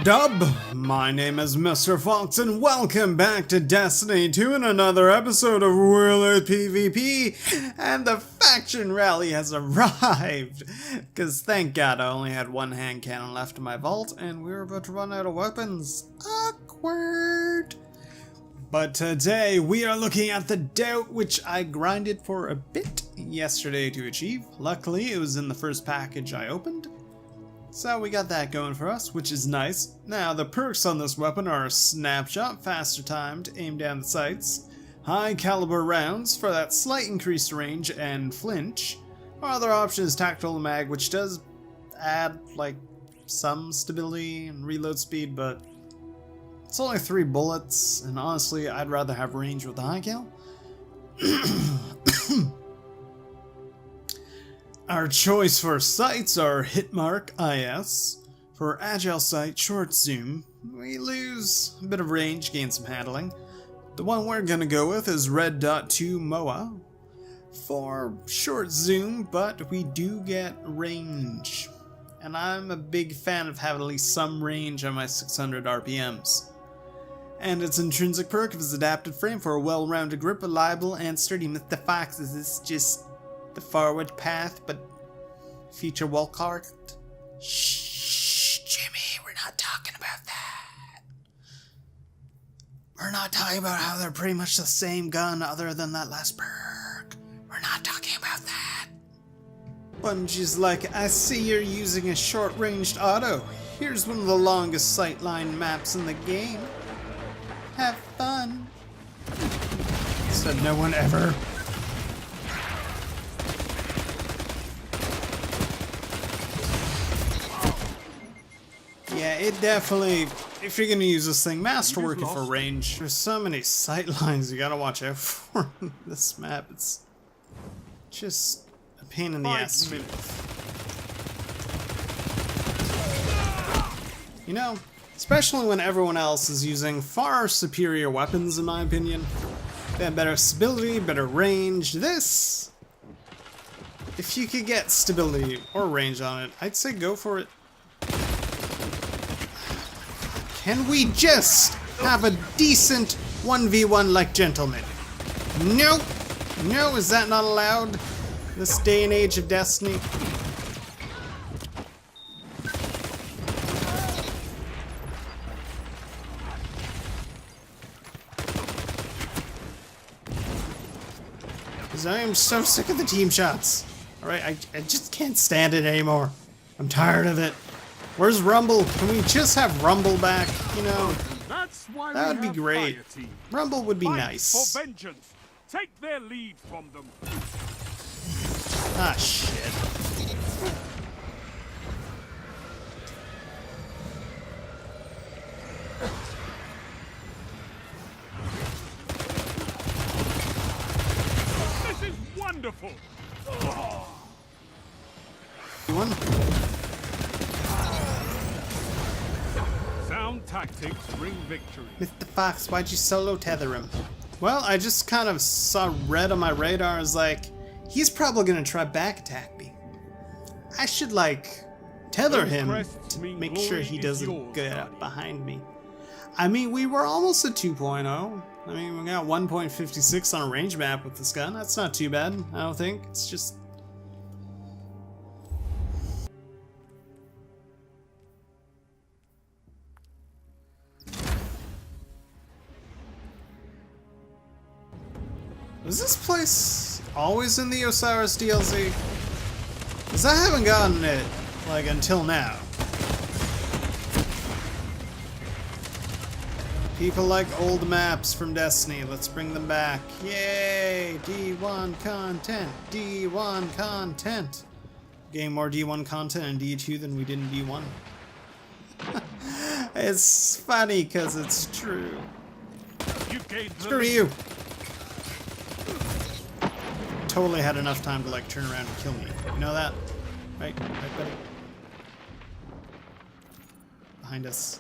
Dub. My name is Mr. Fox and welcome back to Destiny 2 and another episode of World PvP, and the faction rally has arrived, because thank god I only had one hand cannon left in my vault and we were about to run out of weapons. Awkward. But today we are looking at the Doubt, which I grinded for a bit yesterday to achieve. Luckily it was in the first package I opened. So we got that going for us, which is nice. Now the perks on this weapon are Snapshot, faster time to aim down the sights, high caliber rounds for that slight increased range, and flinch. Our other option is Tactical Mag, which does add like some stability and reload speed, but it's only 3 bullets, and honestly I'd rather have range with the high cal. Our choice for sights are Hitmark IS. For Agile Sight, Short Zoom. We lose a bit of range, gain some handling. The one we're gonna go with is Red Dot 2 MOA. For Short Zoom, but we do get range. And I'm a big fan of having at least some range on my 600 RPMs. And its intrinsic perk is Adapted Frame for a well-rounded grip, reliable and sturdy. Mr. Fox, is this just the forward path, but feature wall cart? Shh, Jimmy, we're not talking about that. We're not talking about how they're pretty much the same gun other than that last perk. We're not talking about that. Bungie's like, I see you're using a short-ranged auto. Here's one of the longest sightline maps in the game. Have fun. Said no one ever. Yeah, it definitely, if you're gonna use this thing, masterworking for range. There's so many sight lines you gotta watch out for in this map. It's just a pain in the ass. You know, especially when everyone else is using far superior weapons, in my opinion. They have better stability, better range. This, if you could get stability or range on it, I'd say go for it. Can we just have a decent 1v1 like gentlemen? Nope. No, is that not allowed? This day and age of Destiny. Because I am so sick of the team shots. Alright, I just can't stand it anymore. I'm tired of it. Where's Rumble? Can we just have Rumble back? You know, that would be great. Rumble would be nice. For vengeance. Take their lead from them. Ah, shit. This is wonderful. One. Sound tactics bring victory. Mr. Fox, why'd you solo tether him? Well, I just kind of saw red on my radar. I was like, he's probably gonna try back attack me. I should like tether him to make sure he doesn't get up behind me. I mean, we were almost at 2.0. I mean, we got 1.56 on a range map with this gun. That's not too bad, I don't think. It's just... Was this place always in the Osiris DLC? Because I haven't gotten it, like, until now. People like old maps from Destiny. Let's bring them back. Yay! D1 content! D1 content! Getting more D1 content in D2 than we did in D1. It's funny because it's true. Screw you! Totally had enough time to like turn around and kill me. You know that? Right? Right, buddy? Behind us.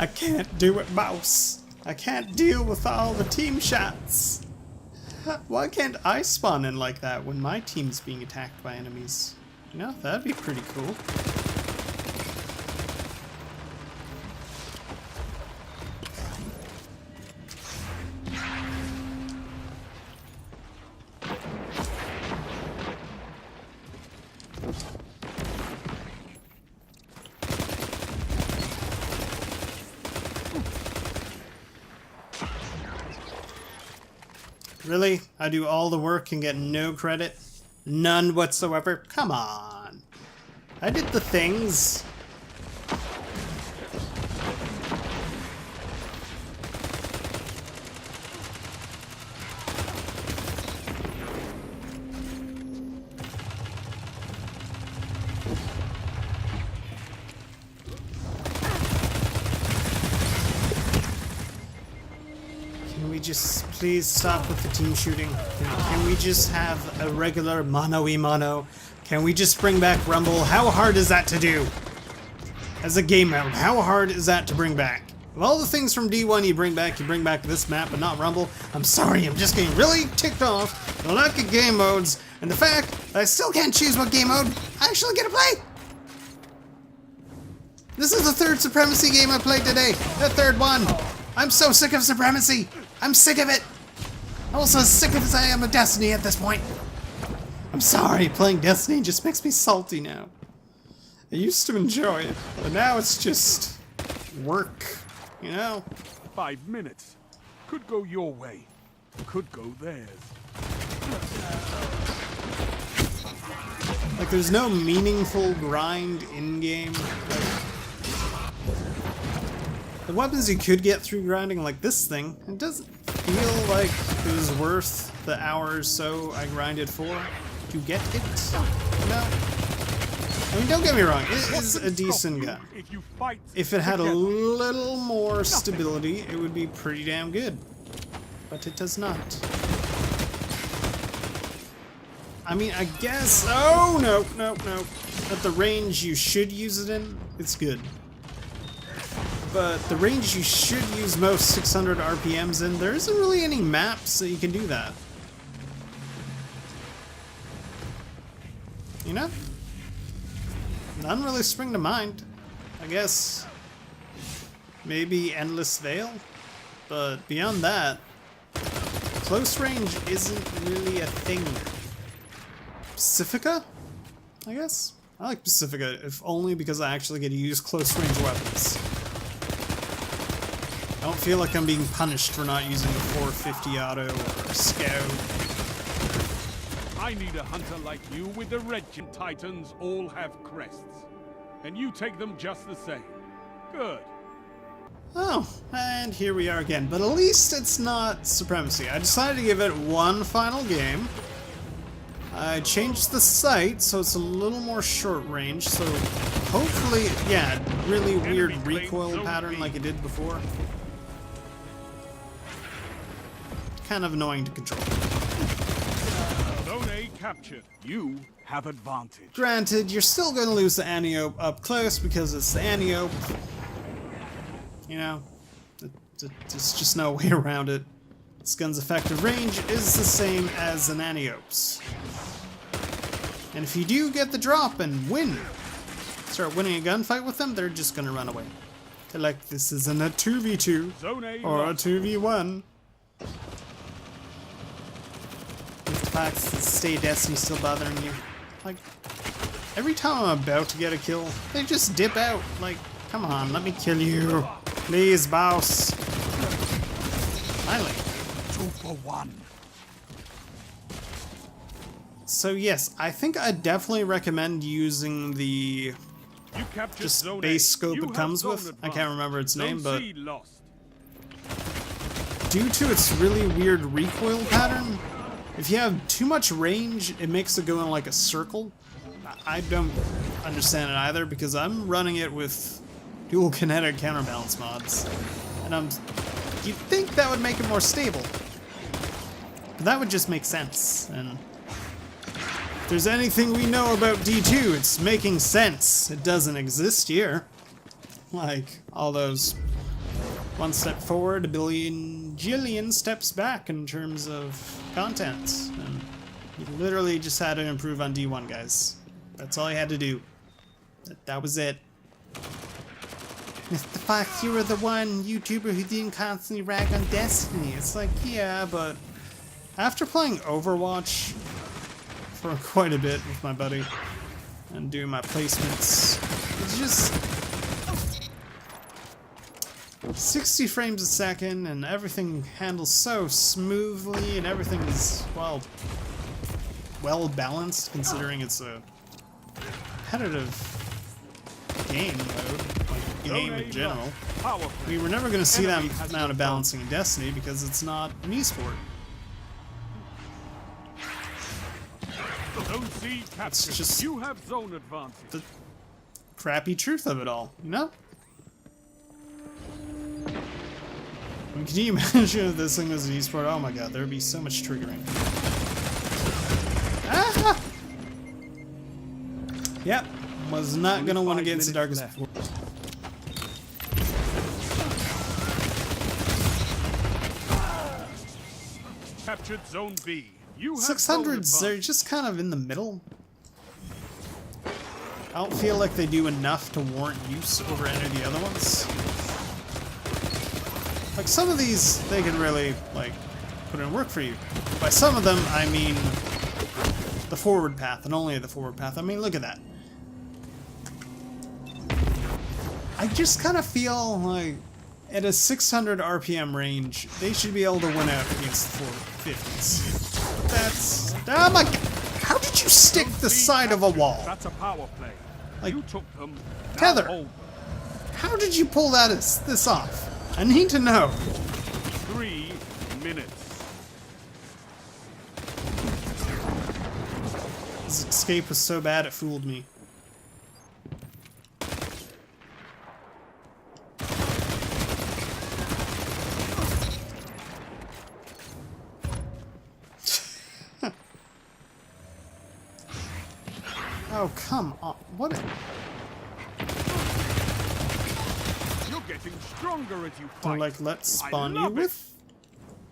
I can't do it, mouse. I can't deal with all the team shots. Why can't I spawn in like that when my team's being attacked by enemies? You know, that'd be pretty cool. Really? I do all the work and get no credit? None whatsoever? Come on. I did the things. Can we just please stop with the team shooting? Can we just have a regular mono-y-mono? Can we just bring back Rumble? How hard is that to do? As a game mode, how hard is that to bring back? Of all the things from D1 you bring back this map, but not Rumble. I'm sorry, I'm just getting really ticked off. I like the game modes, and the fact that I still can't choose what game mode I actually get to play. This is the third Supremacy game I played today. The third one. I'm so sick of Supremacy. I'm sick of it. I'm also as sick as I am of Destiny at this point. I'm sorry, playing Destiny just makes me salty now. I used to enjoy it, but now it's just work, you know? 5 minutes. Could go your way. Could go theirs. Like, there's no meaningful grind in-game. The weapons you could get through grinding, like this thing, it doesn't feel like it was worth the hour or so I grinded for to get it. No. I mean, don't get me wrong, it is a decent gun. If it had a little more stability, it would be pretty damn good. But it does not. I mean, I guess... Oh, no, no, no. At the range you should use it in, it's good. But the range you should use most 600 RPMs in, there isn't really any maps that you can do that. You know? None really spring to mind. I guess maybe Endless Veil? But beyond that, close range isn't really a thing. Pacifica? I guess? I like Pacifica, if only because I actually get to use close range weapons. I don't feel like I'm being punished for not using the 450 auto or scout. I need a hunter like you with the Regent Titans all have crests. And you take them just the same. Good. Oh, and here we are again. But at least it's not Supremacy. I decided to give it one final game. I changed the sight so it's a little more short range, so hopefully, yeah, really weird recoil pattern like it did before. Kind of annoying to control. Zone A captured. You have advantage. Granted, you're still going to lose the Antiope up close because it's the Antiope. You know, there's just no way around it. This gun's effective range is the same as an Antiope's. And if you do get the drop and win, start winning a gunfight with them, they're just going to run away. They're like, this isn't a 2v2 or a 2v1. If the fact that Stay Destiny still bothering you. Like, every time I'm about to get a kill, they just dip out. Like, come on, let me kill you. Please, boss. Finally. 2 for 1. So yes, I think I definitely recommend using the just base scope it comes with. I can't remember its name, but due to its really weird recoil pattern, if you have too much range, it makes it go in like a circle. I don't understand it either because I'm running it with dual kinetic counterbalance mods, and you'd think that would make it more stable, but that would just make sense. And if there's anything we know about D2, it's making sense. It doesn't exist here. Like, all those one step forward, a jillion steps back in terms of content. And you literally just had to improve on D1, guys. That's all you had to do. That was it. Mr. Fox, you were the one YouTuber who didn't constantly rag on Destiny. It's like, yeah, but after playing Overwatch for quite a bit with my buddy and doing my placements, it's just 60 frames a second and everything handles so smoothly and everything is, well balanced considering it's a competitive game mode, like game in general. We were never going to see that amount of balancing in Destiny because it's not an esport. It's just you have zone advantage. The crappy truth of it all, you know? I mean, can you imagine if this thing was an esport? Oh my god, there would be so much triggering. Ah! Yep, was not gonna want to get into Darkest before. Captured zone B. You have 600s, they're just kind of in the middle. I don't feel like they do enough to warrant use over any of the other ones. Like some of these, they can really like put in work for you. By some of them, I mean the forward path, and only the forward path. I mean, look at that. I just kind of feel like at a 600 RPM range, they should be able to win out against the 450s. That's... oh my god! How did you stick the side of a wall? That's a power play. Like, you took them. Tether! How did you pull this off? I need to know. 3 minutes. This escape was so bad it fooled me. Oh, come on. What? You're getting stronger as you fight. They're like, let's spawn you with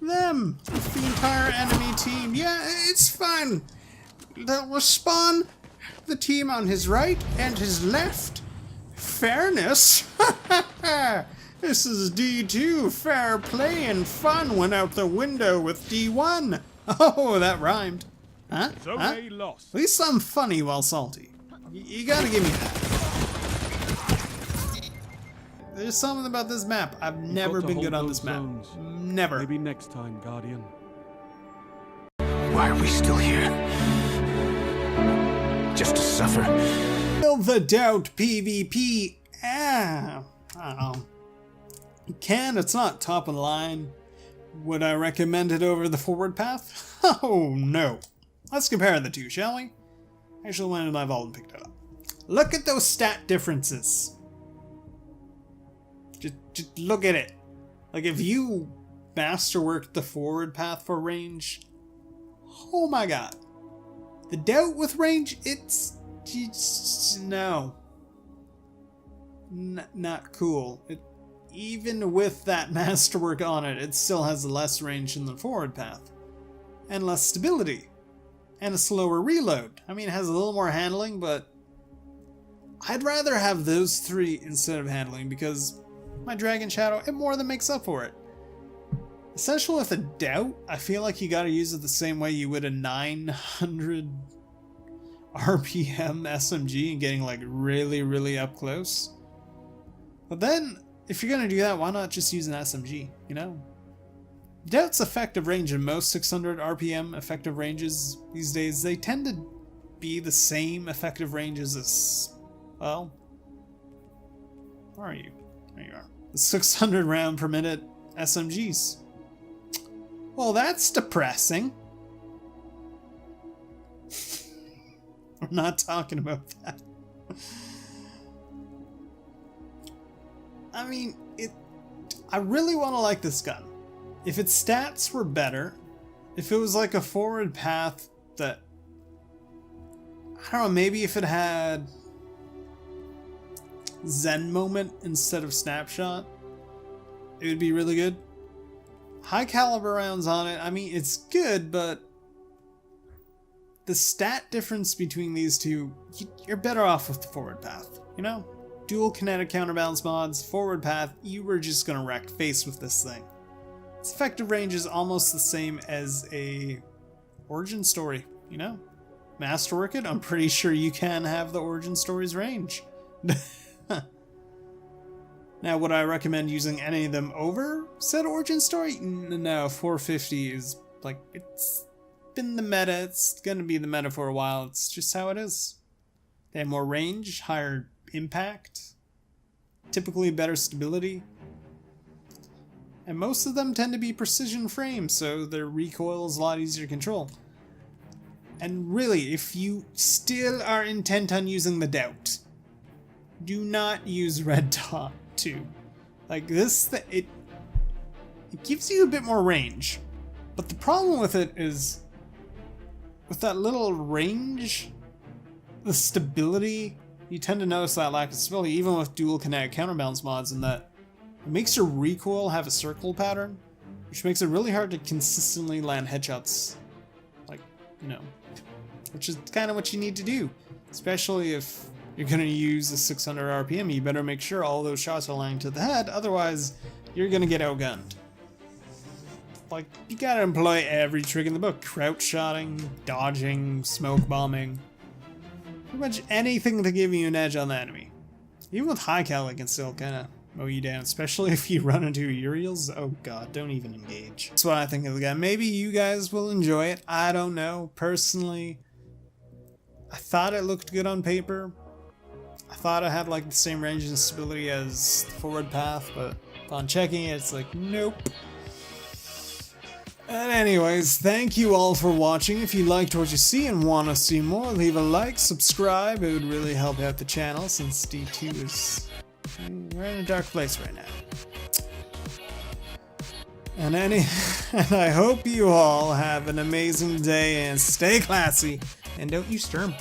them. With the entire enemy team. Yeah, it's fine. We'll spawn the team on his right and his left. Fairness? This is D2. Fair play and fun went out the window with D1. Oh, that rhymed. Huh? Huh? Lost. At least I'm funny while salty. You gotta give me that. There's something about this map. I've never been good on this map. Never. Maybe next time, Guardian. Why are we still here? Just to suffer? Build the doubt PvP. I don't know. You can, it's not top of the line. Would I recommend it over the forward path? Oh no. Let's compare the two, shall we? Actually went into my vault and picked it up. Look at those stat differences. Just look at it. Like if you masterworked the forward path for range, oh my god. The doubt with range, it's no. Not cool. Even with that masterwork on it, it still has less range than the forward path. And less stability. And a slower reload. I mean, it has a little more handling, but I'd rather have those three instead of handling because my Dragon Shadow, it more than makes up for it. Essential with a doubt, I feel like you gotta use it the same way you would a 900 RPM SMG and getting like really up close. But then, if you're gonna do that, why not just use an SMG, you know? Doubt's effective range in most 600 RPM effective ranges these days, they tend to be the same effective ranges as, well, where are you? There you are. The 600 round per minute SMGs. Well, that's depressing. We're not talking about that. I mean, I really want to like this gun. If its stats were better, if it was like a forward path that, I don't know, maybe if it had Zen moment instead of snapshot, it would be really good. High caliber rounds on it, I mean, it's good, but the stat difference between these two, you're better off with the forward path, you know? Dual kinetic counterbalance mods, forward path, you were just gonna wreck face with this thing. Its effective range is almost the same as a origin story, you know? Masterwork it, I'm pretty sure you can have the origin story's range. Now, would I recommend using any of them over said origin story? No, 450 is, like, it's been the meta, it's gonna be the meta for a while, it's just how it is. They have more range, higher impact, typically better stability, and most of them tend to be precision frames, so their recoil is a lot easier to control. And really, if you still are intent on using the Doubt, do not use Red Dot 2. Like this, it gives you a bit more range, but the problem with it is, with that little range, the stability, you tend to notice that lack of stability, even with dual kinetic counterbalance mods, in that it makes your recoil have a circle pattern, which makes it really hard to consistently land headshots, like, you know, which is kind of what you need to do, especially if you're going to use a 600 RPM. You better make sure all those shots are landing to the head, otherwise you're going to get outgunned. Like, you gotta employ every trick in the book. Crouch shotting, dodging, smoke bombing. Pretty much anything to give you an edge on the enemy. Even with high cal, it can still kinda mow you down, especially if you run into Uriels. Oh god, don't even engage. That's what I think of the guy. Maybe you guys will enjoy it. I don't know. Personally, I thought it looked good on paper. I thought it had like the same range and stability as the forward path, but upon checking it, it's like, nope. And anyways, thank you all for watching. If you liked what you see and want to see more, leave a like, subscribe. It would really help out the channel, since D2 is... we're in a dark place right now. And I hope you all have an amazing day and stay classy. And don't use Sturm.